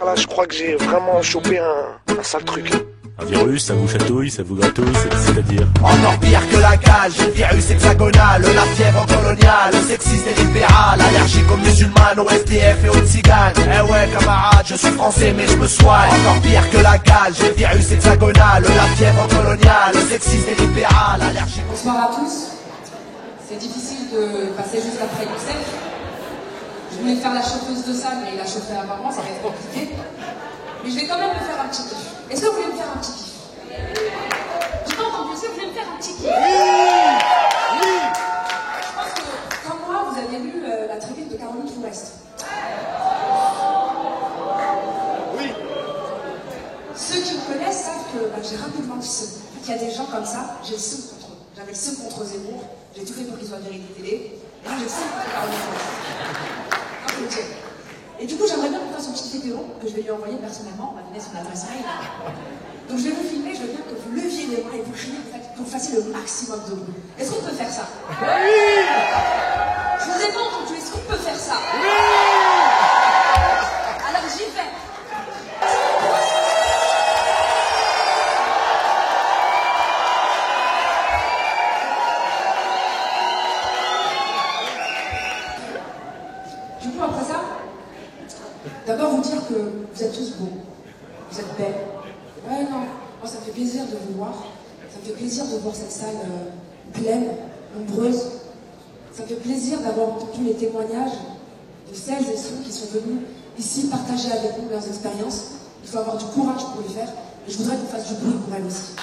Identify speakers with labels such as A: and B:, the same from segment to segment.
A: Là, je crois que j'ai vraiment chopé un sale truc.
B: Un virus, ça vous chatouille, ça vous gratouille, c'est-à-dire
C: Encore pire que la cage, le virus hexagonal, la fièvre coloniale, le sexiste et libéral, allergique aux musulmanes, au SDF et aux tziganes. Eh ouais camarade, je suis français mais je me soigne. Encore pire que la cage, le virus hexagonal, la fièvre coloniale, le sexiste et libéral, allergique.
D: Bonsoir à tous. C'est difficile de passer juste après Youssef. Je voulais faire la chauffeuse de salle, mais il a chauffé avant moi, ça va être compliqué. Mais je vais quand même me faire un petit kiff. Est-ce que vous voulez me faire un petit kiff? J'ai pas entendu, est-ce que vous voulez me faire un petit kiff? Oui. Je pense que, comme moi, vous avez lu la tribune de Caroline Fourest. Oui. Ceux qui me connaissent savent que j'ai rapidement le seum. En fait, il y a des gens comme ça, j'ai le seum contre eux. J'avais le seum contre Zemmour, j'ai tout fait pour qu'ils soient virés des télé, et là j'ai le seum contre Caroline Fourest. Et du coup, j'aimerais bien qu'on fasse une petite vidéo que je vais lui envoyer personnellement. On va donner son adresse mail. Donc, je vais vous filmer. Je veux bien que vous leviez les mains et vous criez que vous fassiez le maximum de bruit. Est-ce qu'on peut faire ça? Oui. Je vous ai pas entendu. Est-ce qu'on peut faire ça? Oui. Alors, j'y vais. Du coup, après ça, d'abord vous dire que vous êtes tous beaux, vous êtes belles. Ouais, non, moi ça me fait plaisir de vous voir, ça me fait plaisir de voir cette salle pleine, nombreuse. Ça me fait plaisir d'avoir entendu les témoignages de celles et ceux qui sont venus ici partager avec nous leurs expériences. Il faut avoir du courage pour les faire, et je voudrais qu'on fasse du bruit pour elles aussi.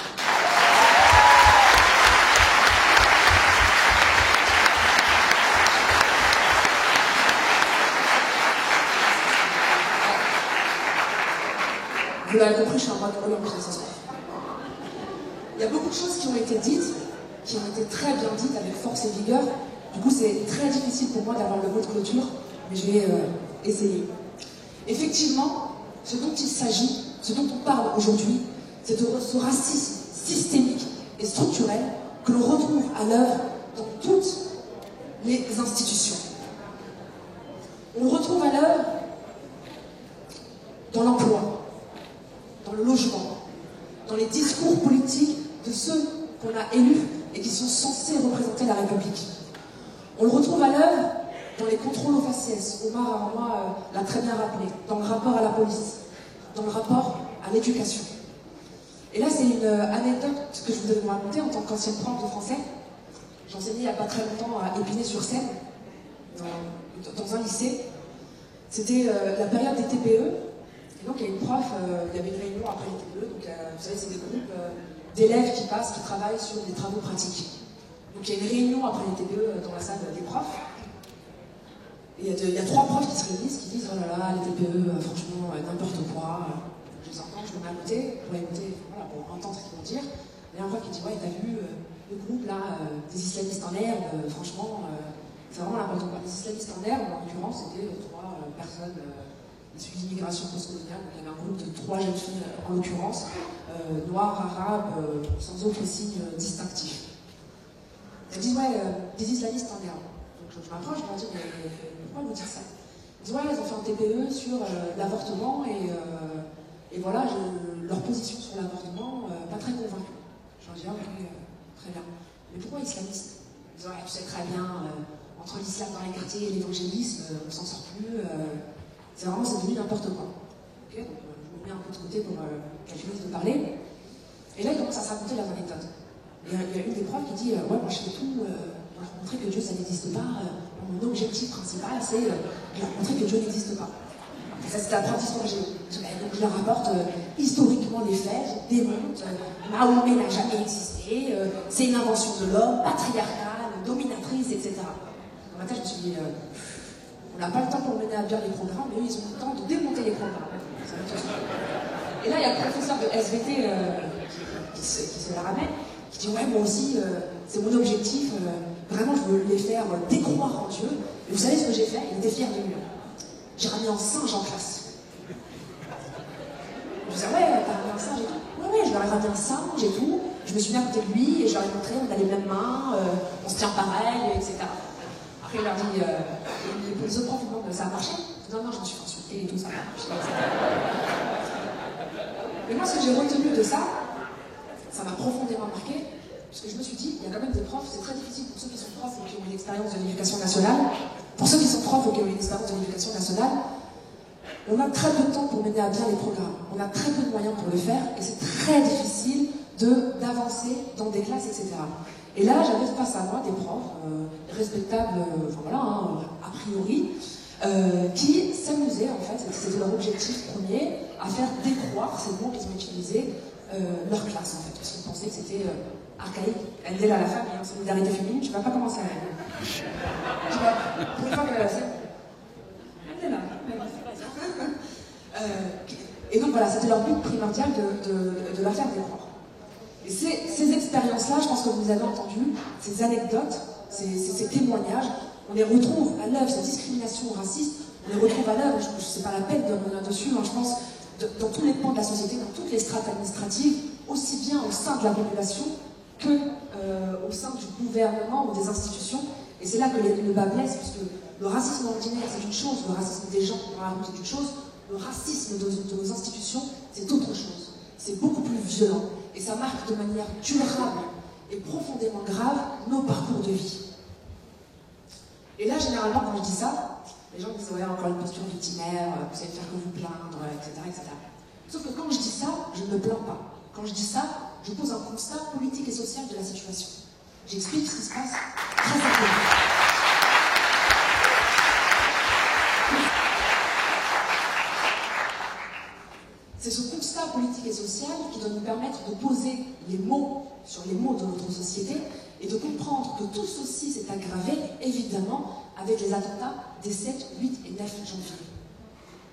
D: Vous l'avez compris, je suis en mode olympique ce soir. Il y a beaucoup de choses qui ont été dites, qui ont été très bien dites avec force et vigueur. Du coup, c'est très difficile pour moi d'avoir le mot de clôture, mais je vais essayer. Effectivement, ce dont il s'agit, ce dont on parle aujourd'hui, c'est de ce racisme systémique et structurel que l'on retrouve à l'œuvre dans toutes les institutions. On le retrouve à l'œuvre dans l'emploi, dans le logement, dans les discours politiques de ceux qu'on a élus et qui sont censés représenter la République. On le retrouve à l'œuvre dans les contrôles aux faciès, Omar avant moi l'a très bien rappelé, dans le rapport à la police, dans le rapport à l'éducation. Et là, c'est une anecdote que je voudrais vous raconter en tant qu'ancienne prof de français. J'enseignais il n'y a pas très longtemps à Épinay-sur-Seine, dans un lycée. C'était la période des TPE. Et donc, il y a une prof, il y avait une réunion après les TPE, donc vous savez, c'est des groupes d'élèves qui passent, qui travaillent sur des travaux pratiques. Donc, il y a une réunion après les TPE dans la salle des profs. Et il y a trois profs qui se réunissent, qui disent: oh là là, les TPE, franchement, n'importe quoi. Je les entends, je me mets à côté, pour écouter, voilà, pour entendre ce qu'ils vont dire. Et un prof qui dit: ouais, t'as vu le groupe là, des islamistes en herbe, franchement, c'est vraiment n'importe quoi. Les islamistes en herbe, en l'occurrence, c'était trois personnes. Issus d'immigration postcoloniale, il y avait un groupe de 3 jeunes filles, en l'occurrence, noires, arabes, sans autre signe distinctif. Elles disent: ouais, des islamistes en herbe. Donc je m'approche, je leur dis: mais pourquoi vous dites ça? Ils disent: ouais, ils ont fait un TPE sur l'avortement et voilà, leur position sur l'avortement, pas très convaincue. Je leur dis: ah oui, très bien. Mais pourquoi islamiste? Ils disent: ouais, tu sais très bien, entre l'islam dans les quartiers et l'évangélisme, on s'en sort plus. C'est devenu n'importe quoi. Okay, donc, je me mets un peu de côté pour qu'elle finisse de parler. Et là, il commence à se raconter leurs anecdotes. Et il y a une des profs qui dit: ouais, moi je fais tout pour montrer que Dieu ça n'existe pas. Mon objectif principal, c'est de montrer que Dieu n'existe pas. Et ça, c'était l'apprentissage géo. Donc je leur rapporte historiquement les faits, je démonte, Mahomet n'a jamais existé, c'est une invention de l'homme, patriarcale, dominatrice, etc. Dans ma tête, je me suis dit: on n'a pas le temps pour mener à bien les programmes, mais eux, ils ont le temps de démonter les programmes. Et là, il y a le professeur de SVT qui se la ramène, qui dit: ouais, moi aussi, c'est mon objectif, vraiment, je veux les faire décroire en Dieu. Et vous savez ce que j'ai fait? Il était fier de lui. J'ai ramené un singe en classe. Je disais: ouais, t'as ramené un singe et tout? Ouais, je leur ai ramené un singe et tout. Je me suis mis à côté de lui et je leur ai montré: on a les mêmes mains, on se tient pareil, etc. Après, il leur dit, les autres profs, ça a marché? Non, je me suis fait insulter et tout, ça a marché. Et moi, ce que j'ai retenu de ça, ça m'a profondément marqué, parce que je me suis dit, il y a quand même des profs, c'est très difficile pour ceux qui sont profs et qui ont une expérience de l'éducation nationale. Pour ceux qui sont profs et qui ont une expérience de l'éducation nationale, on a très peu de temps pour mener à bien les programmes. On a très peu de moyens pour le faire, et c'est très difficile d'avancer dans des classes, etc. Et là, j'avais face à moi des profs respectables, enfin voilà, hein, a priori, qui s'amusaient, en fait, c'était leur objectif premier, à faire décroître ces mots qu'ils ont utilisés leur classe, en fait, parce qu'ils pensaient que c'était archaïque. Elle est là, la femme, et en solidarité féminine, tu vas pas commencer à rêver. Pour une fois qu'elle a la scène, elle est là. Et donc voilà, c'était leur but primordial de la faire décroître. Et ces expériences-là, je pense que vous avez entendu, ces anecdotes, ces témoignages, on les retrouve à l'œuvre, ces discriminations racistes, on les retrouve à l'œuvre, c'est pas la peine de revenir dessus, hein, je pense, dans tous les pans de la société, dans toutes les strates administratives, aussi bien au sein de la population que au sein du gouvernement ou des institutions. Et c'est là que le bas blesse, puisque le racisme ordinaire, c'est une chose, le racisme des gens dans la rue, c'est une chose, le racisme de nos institutions, c'est autre chose. C'est beaucoup plus violent. Et ça marque de manière durable et profondément grave nos parcours de vie. Et là, généralement, quand je dis ça, les gens disent, ouais, encore une posture victimaire, vous savez faire que vous plaindre, etc., etc. Sauf que quand je dis ça, je ne me plains pas. Quand je dis ça, je pose un constat politique et social de la situation. J'explique ce qui se passe très simplement. C'est ce constat politique et social qui doit nous permettre de poser les mots sur les mots de notre société et de comprendre que tout ceci s'est aggravé, évidemment, avec les attentats des 7, 8 et 9 janvier.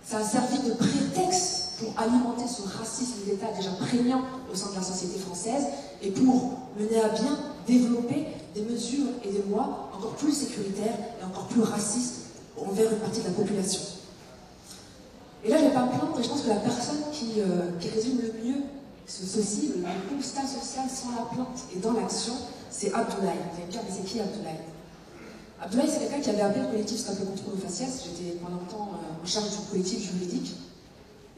D: Ça a servi de prétexte pour alimenter ce racisme d'État déjà prégnant au sein de la société française et pour mener à bien développer des mesures et des lois encore plus sécuritaires et encore plus racistes envers une partie de la population. Et là, je ne vais pas me plaindre, et je pense que la personne qui résume le mieux ceci, le constat social sans la plainte et dans l'action, c'est Abdoulaye. Vous allez me dire, mais c'est qui Abdoulaye? Abdoulaye, c'est quelqu'un qui avait appelé le collectif Stop le contrôle aux faciès. J'étais pendant longtemps en charge du collectif juridique,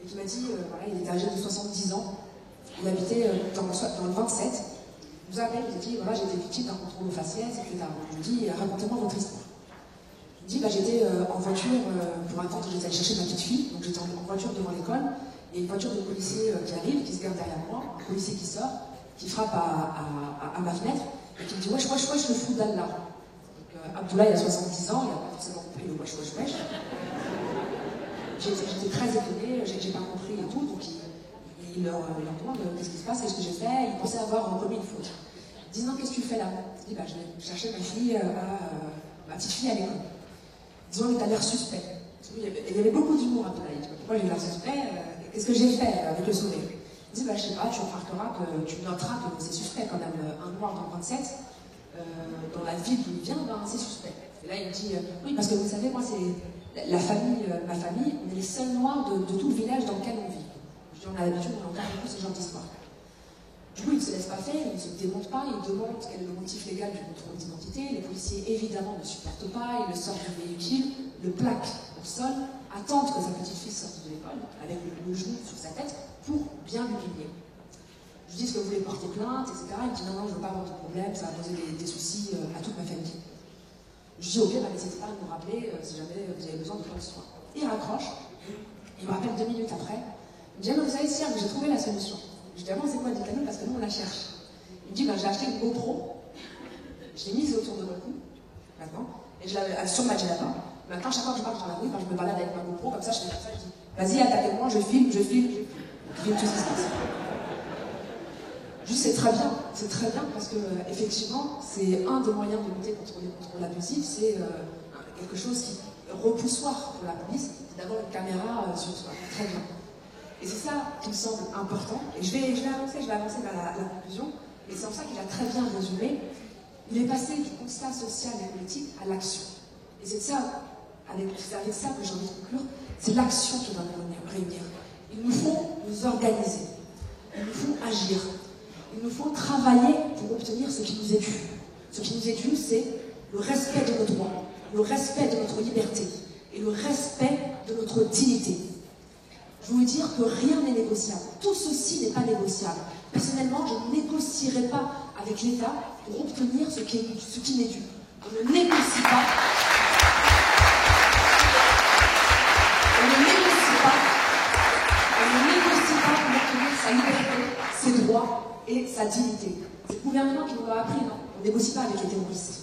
D: et qui m'a dit, voilà, il était âgé de 70 ans, il habitait dans le 27. Il nous a appelé, il nous a dit, voilà, j'ai été victime d'un contrôle aux faciès, etc. Je lui ai dit, racontez-moi votre histoire. Il me dit, bah, j'étais en voiture pour attendre, j'étais allée chercher ma petite fille, donc j'étais en voiture devant l'école, et une voiture de policier qui arrive, qui se garde derrière moi, un policier qui sort, qui frappe à ma fenêtre, et qui me dit, wesh, wesh, wesh, le fou d'Allah. Donc Abdoulaye a 70 ans, il n'a pas forcément compris le wesh, wesh, wesh. J'étais très étonnée, j'ai pas compris et tout, donc il leur demande qu'est-ce qui se passe, qu'est-ce que j'ai fait, il pensait avoir commis une faute. Il dit, non, qu'est-ce que tu fais là? Je dis, bah, je vais chercher ma petite fille à l'école. Disons, il a l'air suspect. Il y avait beaucoup d'humour à Abdoulaye. Pourquoi j'ai l'air suspect? Qu'est-ce que j'ai fait avec le sourire? Il dit, bah, je sais pas, tu remarqueras que tu noteras que c'est suspect quand même. Un noir dans le 27, dans la ville d'où il vient, ben, c'est suspect. Et là, il me dit, oui, parce que vous savez, moi, c'est ma famille, on est les seuls noirs de tout le village dans lequel on vit. Je dis, on a l'habitude, on entend beaucoup ce genre d'histoire. Du coup, il ne se laisse pas faire, il ne se démonte pas, il demande quel est le motif légal du contrôle d'identité. Les policiers, évidemment, ne supportent pas, ils le sortent du véhicule, le plaquent au sol, attendent que sa petite fille sorte de l'école, avec le genou sur sa tête, pour bien l'humilier. Je dis, est-ce que vous voulez porter plainte, etc. Il me dit, non, non, je ne veux pas avoir de problème, ça va poser des soucis à toute ma famille. Je dis, ok, bah, n'hésitez pas à nous rappeler si jamais vous avez besoin de quoi que ce soit. Il raccroche, il me rappelle 2 minutes après, il me dit, ah, mais vous savez, Sierre, j'ai trouvé la solution. Je dis, avant, c'est quoi, dites-le parce que nous, on la cherche. Il me dit, bah, j'ai acheté une GoPro, je l'ai mise autour de mon cou, maintenant, et je l'avais sur ma djellaba. Maintenant, chaque fois que je marche dans la rue, quand je me balade avec ma GoPro, comme ça, je fais comme ça, je dis, vas-y, attaquez-moi, je filme tout ce qui se passe. Juste, c'est très bien, parce que, effectivement, c'est un des moyens de lutter contre les contrôles abusifs, c'est quelque chose qui est repoussoir pour la police, c'est d'avoir une caméra sur soi. Très bien. Et c'est ça qui me semble important. Et je vais avancer vers la conclusion. Et c'est en ça qu'il a très bien résumé. Il est passé du constat social et politique à l'action. Et c'est avec ça que j'ai envie de conclure. C'est l'action qui va nous réunir. Il nous faut nous organiser. Il nous faut agir. Il nous faut travailler pour obtenir ce qui nous est dû. Ce qui nous est dû, c'est le respect de nos droits, le respect de notre liberté et le respect de notre dignité. je veux vous dire que rien n'est négociable. Tout ceci n'est pas négociable. Personnellement, je ne négocierai pas avec l'État pour obtenir ce qui m'est dû. On ne négocie pas. On ne négocie pas. On ne négocie pas pour obtenir sa liberté, ses droits et sa dignité. C'est le gouvernement qui nous l'a appris, non? On ne négocie pas avec les terroristes.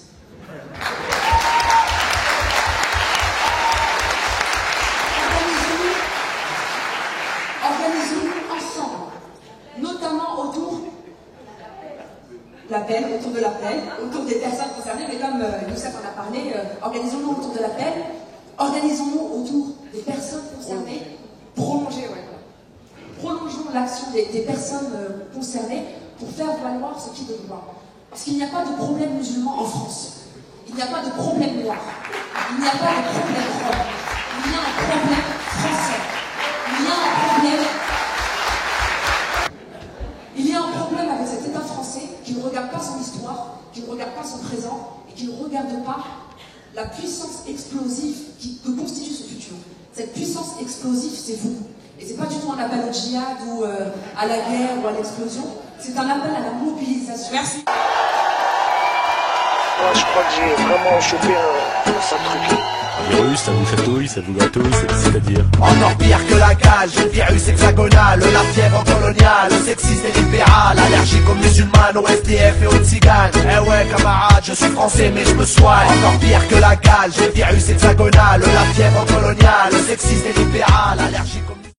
D: Organisons-nous ensemble, notamment autour de l'appel, autour des personnes concernées, mais comme Youssef en a parlé, organisons-nous autour de l'appel, organisons-nous autour des personnes concernées, prolongeons l'action des personnes concernées pour faire valoir ce qui est de droit. Parce qu'il n'y a pas de problème musulman en France, il n'y a pas de problème noir, il n'y a pas de problème rome, il y a un problème français. Il y a un problème avec cet État français qui ne regarde pas son histoire, qui ne regarde pas son présent et qui ne regarde pas la puissance explosive que constitue ce futur. Cette puissance explosive, c'est vous. Et c'est pas du tout un appel au djihad ou à la guerre ou à l'explosion, c'est un appel à la mobilisation. Merci.
A: Ouais, je crois que j'ai vraiment chopé un sale truc.
B: Les Russes, ça vous chatouille, ça vous gratouille, c'est-à-dire.
C: Encore pire que la cage, le virus hexagonal, la fièvre coloniale, sexiste et libéral, allergique aux musulmanes, au SDF et aux tziganes. Eh ouais camarade, je suis français mais je me soigne. Encore pire que la cage, le virus hexagonal, la fièvre coloniale, sexiste et libéral, allergique aux musulmanes.